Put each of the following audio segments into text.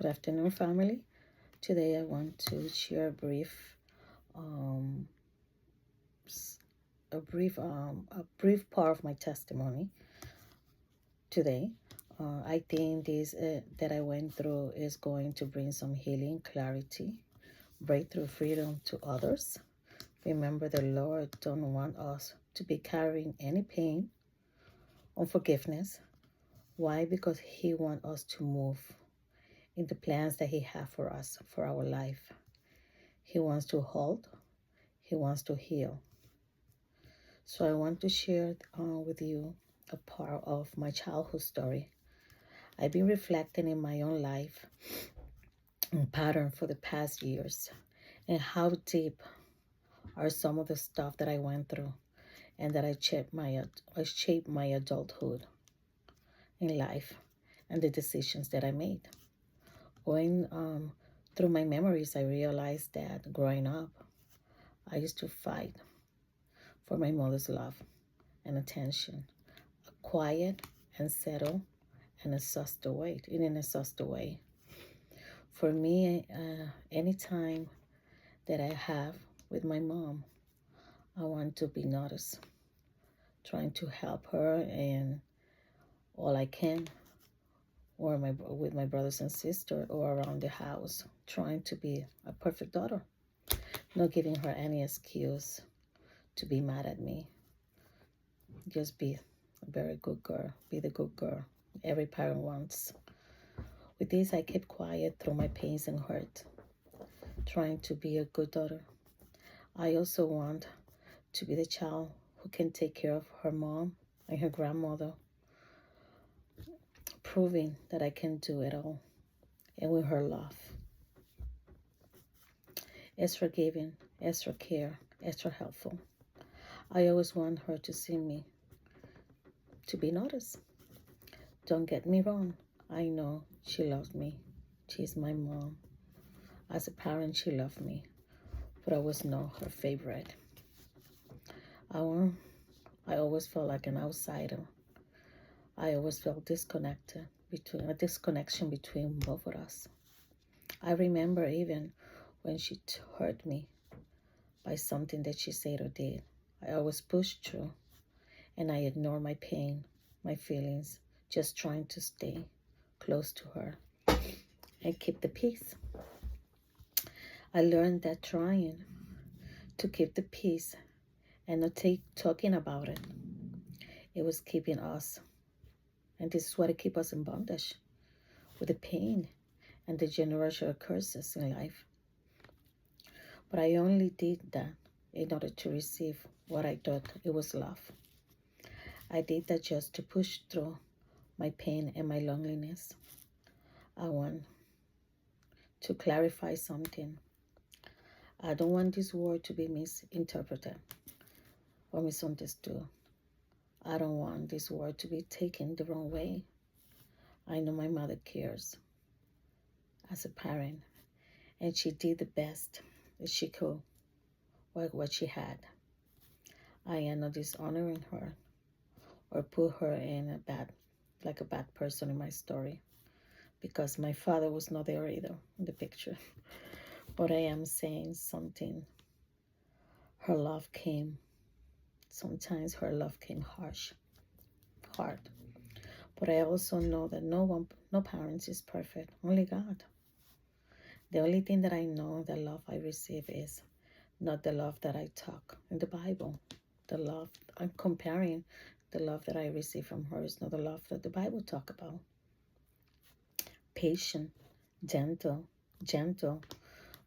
Good afternoon, family. Today I want to share um, a brief part of my testimony. Today, I think this that I went through is going to bring some healing, clarity, breakthrough, freedom to others. Remember, the Lord don't want us to be carrying any pain, unforgiveness. Why? Because He wants us to move in the plans that He has for us, for our life. He wants to hold. He wants to heal. So I want to share with you a part of my childhood story. I've been reflecting in my own life and pattern for the past years and how deep are some of the stuff that I went through and that I shaped my adulthood in life and the decisions that I made. Going through my memories, I realized that growing up, I used to fight for my mother's love and attention, a quiet and settled and in an exhausted way. For me, anytime that I have with my mom, I want to be noticed, trying to help her and all I can, or with my brothers and sisters, or around the house, trying to be a perfect daughter, not giving her any excuse to be mad at me. Just be a very good girl, be the good girl every parent wants. With this, I kept quiet through my pains and hurt, trying to be a good daughter. I also want to be the child who can take care of her mom and her grandmother, proving that I can do it all, and with her love. Extra giving, extra care, extra helpful. I always want her to see me, to be noticed. Don't get me wrong. I know she loves me. She's my mom. As a parent, she loved me, but I was not her favorite. I always felt like an outsider. I always felt a disconnection between both of us. I remember even when she hurt me by something that she said or did. I always pushed through and I ignored my pain, my feelings, just trying to stay close to her and keep the peace. I learned that trying to keep the peace and not talking about it, it was keeping us. And this is what keeps us in bondage, with the pain and the generational curses in life. But I only did that in order to receive what I thought it was love. I did that just to push through my pain and my loneliness. I want to clarify something. I don't want this word to be misinterpreted or misunderstood. I don't want this word to be taken the wrong way. I know my mother cares as a parent, and she did the best that she could with what she had. I am not dishonoring her or put her in a bad person in my story, because my father was not there either in the picture. But I am saying something. Sometimes her love came hard. But I also know that no parent is perfect, only God. The only thing that I know, the love I receive, is not the love that I talk in the Bible. The love, I'm comparing the love that I receive from her is not the love that the Bible talk about. Patient, gentle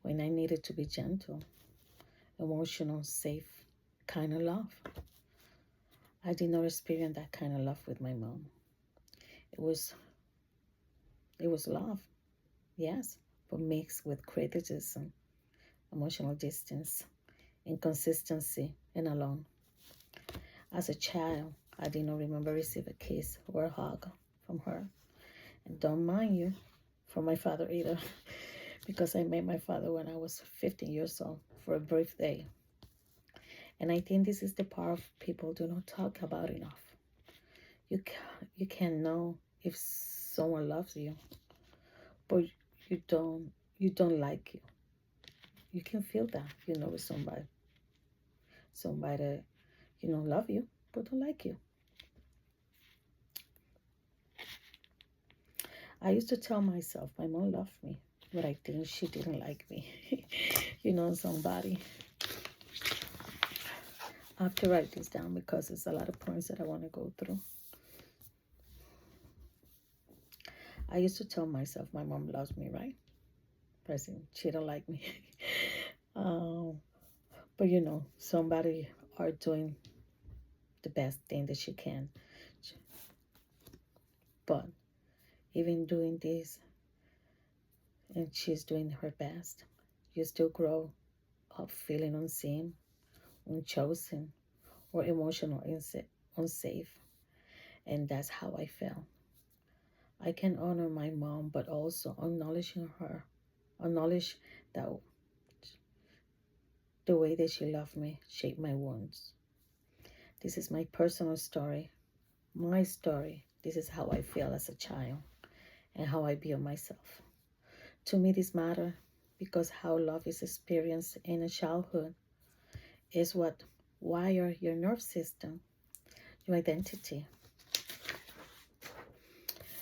when I needed to be gentle, emotional, safe kind of love. I did not experience that kind of love with my mom. It was love, yes, but mixed with criticism, emotional distance, inconsistency, and alone. As a child, I did not remember receiving a kiss or a hug from her. And don't mind you, from my father either, because I met my father when I was 15 years old for a brief day. And I think this is the part people do not talk about enough. You can know if someone loves you, but you don't like you. You can feel that, with somebody that, love you, but don't like you. I used to tell myself my mom loved me, but I think she didn't like me. Somebody. I have to write this down because it's a lot of points that I want to go through. I used to tell myself my mom loves me, right? But she don't like me. um, but somebody are doing the best thing that she can. But even doing this, and she's doing her best, you still grow up feeling unseen, unchosen, or emotional unsafe. And that's how I felt. I can honor my mom, but also acknowledge that the way that she loved me shaped my wounds. This is my personal story, my story. This is how I feel as a child and how I view myself. To me, this matters because how love is experienced in a childhood is what wire your nerve system, your identity,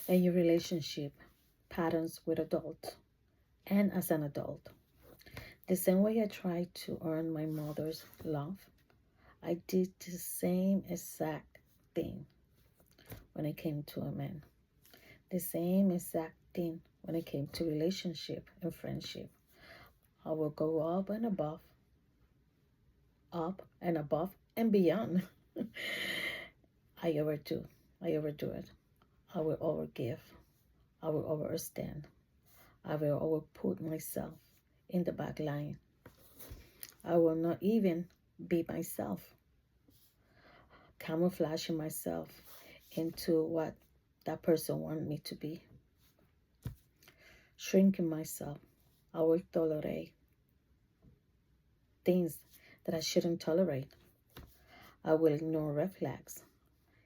and your relationship patterns with adults and as an adult. The same way I tried to earn my mother's love, I did the same exact thing when it came to a man. The same exact thing when it came to relationship and friendship. I will go up and above and beyond. I overdo. I overdo it. I will overgive. I will overstand. I will overput myself in the back line. I will not even be myself, camouflaging myself into what that person wanted me to be. Shrinking myself. I will tolerate things that I shouldn't tolerate. I will ignore red flags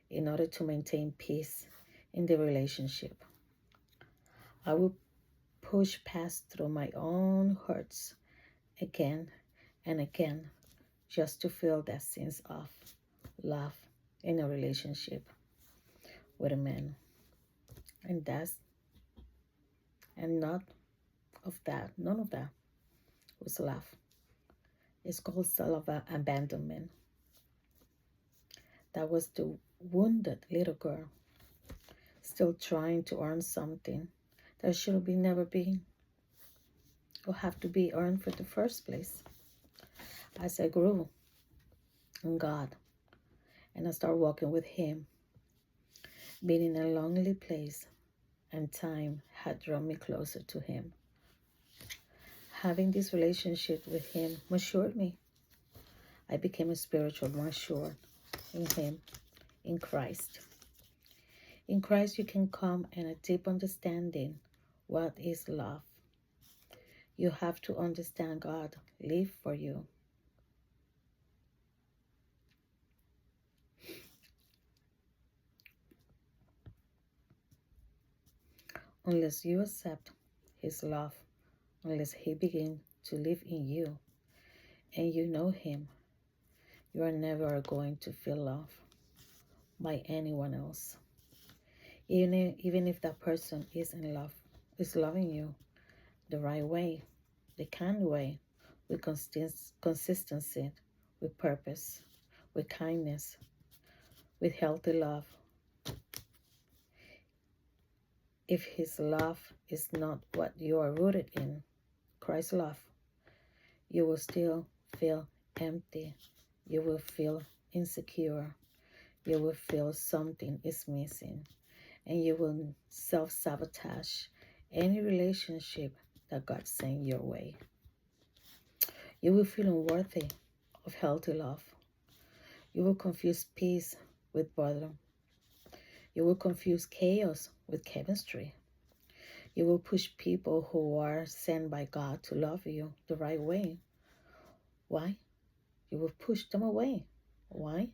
in order to maintain peace in the relationship. I will push past through my own hurts again and again just to feel that sense of love in a relationship with a man. And none of that was love. It's called self-abandonment. That was the wounded little girl still trying to earn something that should be never been or have to be earned for the first place. As I grew in God and I started walking with Him, being in a lonely place, and time had drawn me closer to Him. Having this relationship with Him matured me. I became a spiritual mature in Him, in Christ. In Christ, you can come in a deep understanding what is love. You have to understand God live for you. Unless you accept His love, unless He begins to live in you and you know Him, you are never going to feel love by anyone else. Even if that person is in love, is loving you the right way, the kind way, with consistency, with purpose, with kindness, with healthy love. If His love is not what you are rooted in, Christ's love, you will still feel empty. You will feel insecure. You will feel something is missing. And you will self-sabotage any relationship that God sent your way. You will feel unworthy of healthy love. You will confuse peace with boredom. You will confuse chaos with chemistry. You will push people who are sent by God to love you the right way. Why? You will push them away. Why?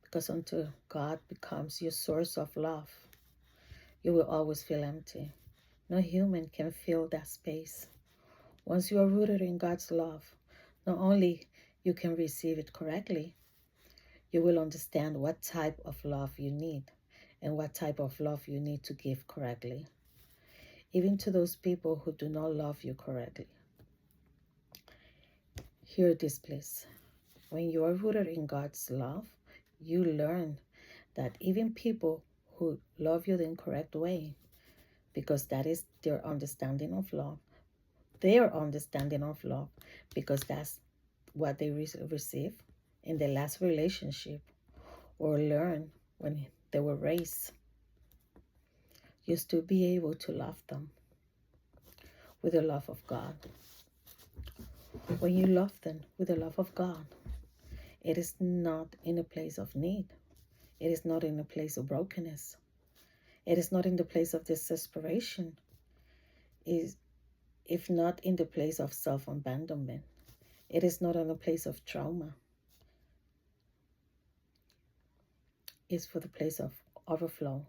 Because until God becomes your source of love, you will always feel empty. No human can fill that space. Once you are rooted in God's love, not only you can receive it correctly, you will understand what type of love you need and what type of love you need to give correctly. Even to those people who do not love you correctly. Hear this, please. When you are rooted in God's love, you learn that even people who love you the incorrect way, because that is their understanding of love, because that's what they receive in the last relationship or learn when they were raised, you still be able to love them with the love of God. When you love them with the love of God, it is not in a place of need. It is not in a place of brokenness. It is not in the place of desperation. If not in the place of self-abandonment. It is not in a place of trauma. It's for the place of overflow.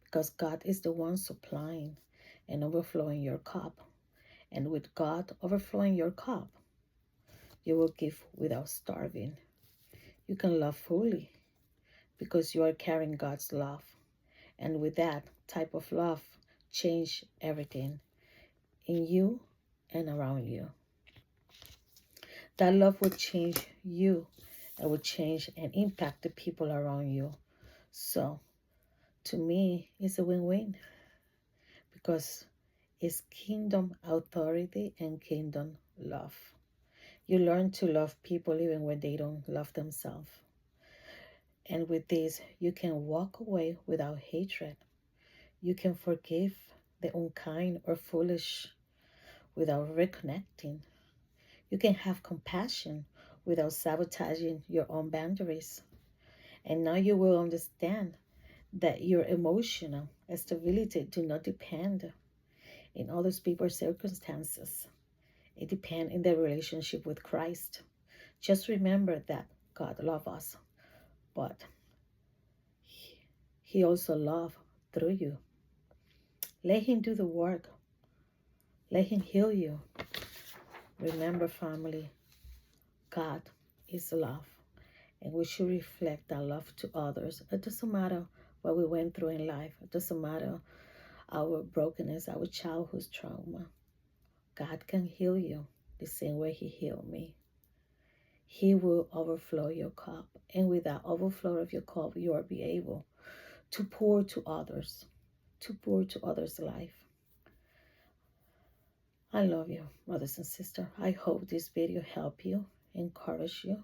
Because God is the one supplying and overflowing your cup. And with God overflowing your cup, you will give without starving. You can love fully because you are carrying God's love. And with that type of love, change everything in you and around you. That love will change you and will change and impact the people around you. So, to me, it's a win-win because it's kingdom authority and kingdom love. You learn to love people even when they don't love themselves. And with this, you can walk away without hatred. You can forgive the unkind or foolish without reconnecting. You can have compassion without sabotaging your own boundaries. And now you will understand that your emotional stability do not depend in other people's circumstances. It depends in their relationship with Christ. Just remember that God loves us, but He also loves through you. Let Him do the work. Let Him heal you. Remember, family, God is love, and we should reflect that love to others. It doesn't matter what we went through in life. It doesn't matter our brokenness, our childhood trauma. God can heal you the same way He healed me. He will overflow your cup, and with that overflow of your cup, you will be able to pour to others, life. I love you, brothers and sisters. I hope this video helped you, encourage you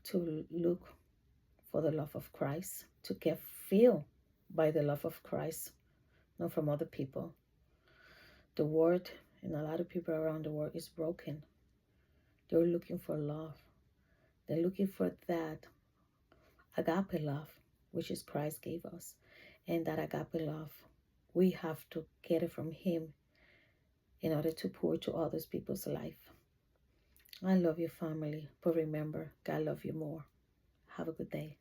to look for the love of Christ, to get filled by the love of Christ, not from other people. The world and a lot of people around the world is broken. They're looking for love. They're looking for that agape love, which is Christ gave us. And that agape love, we have to get it from Him in order to pour to others people's life. I love your family, but remember, God loves you more. Have a good day.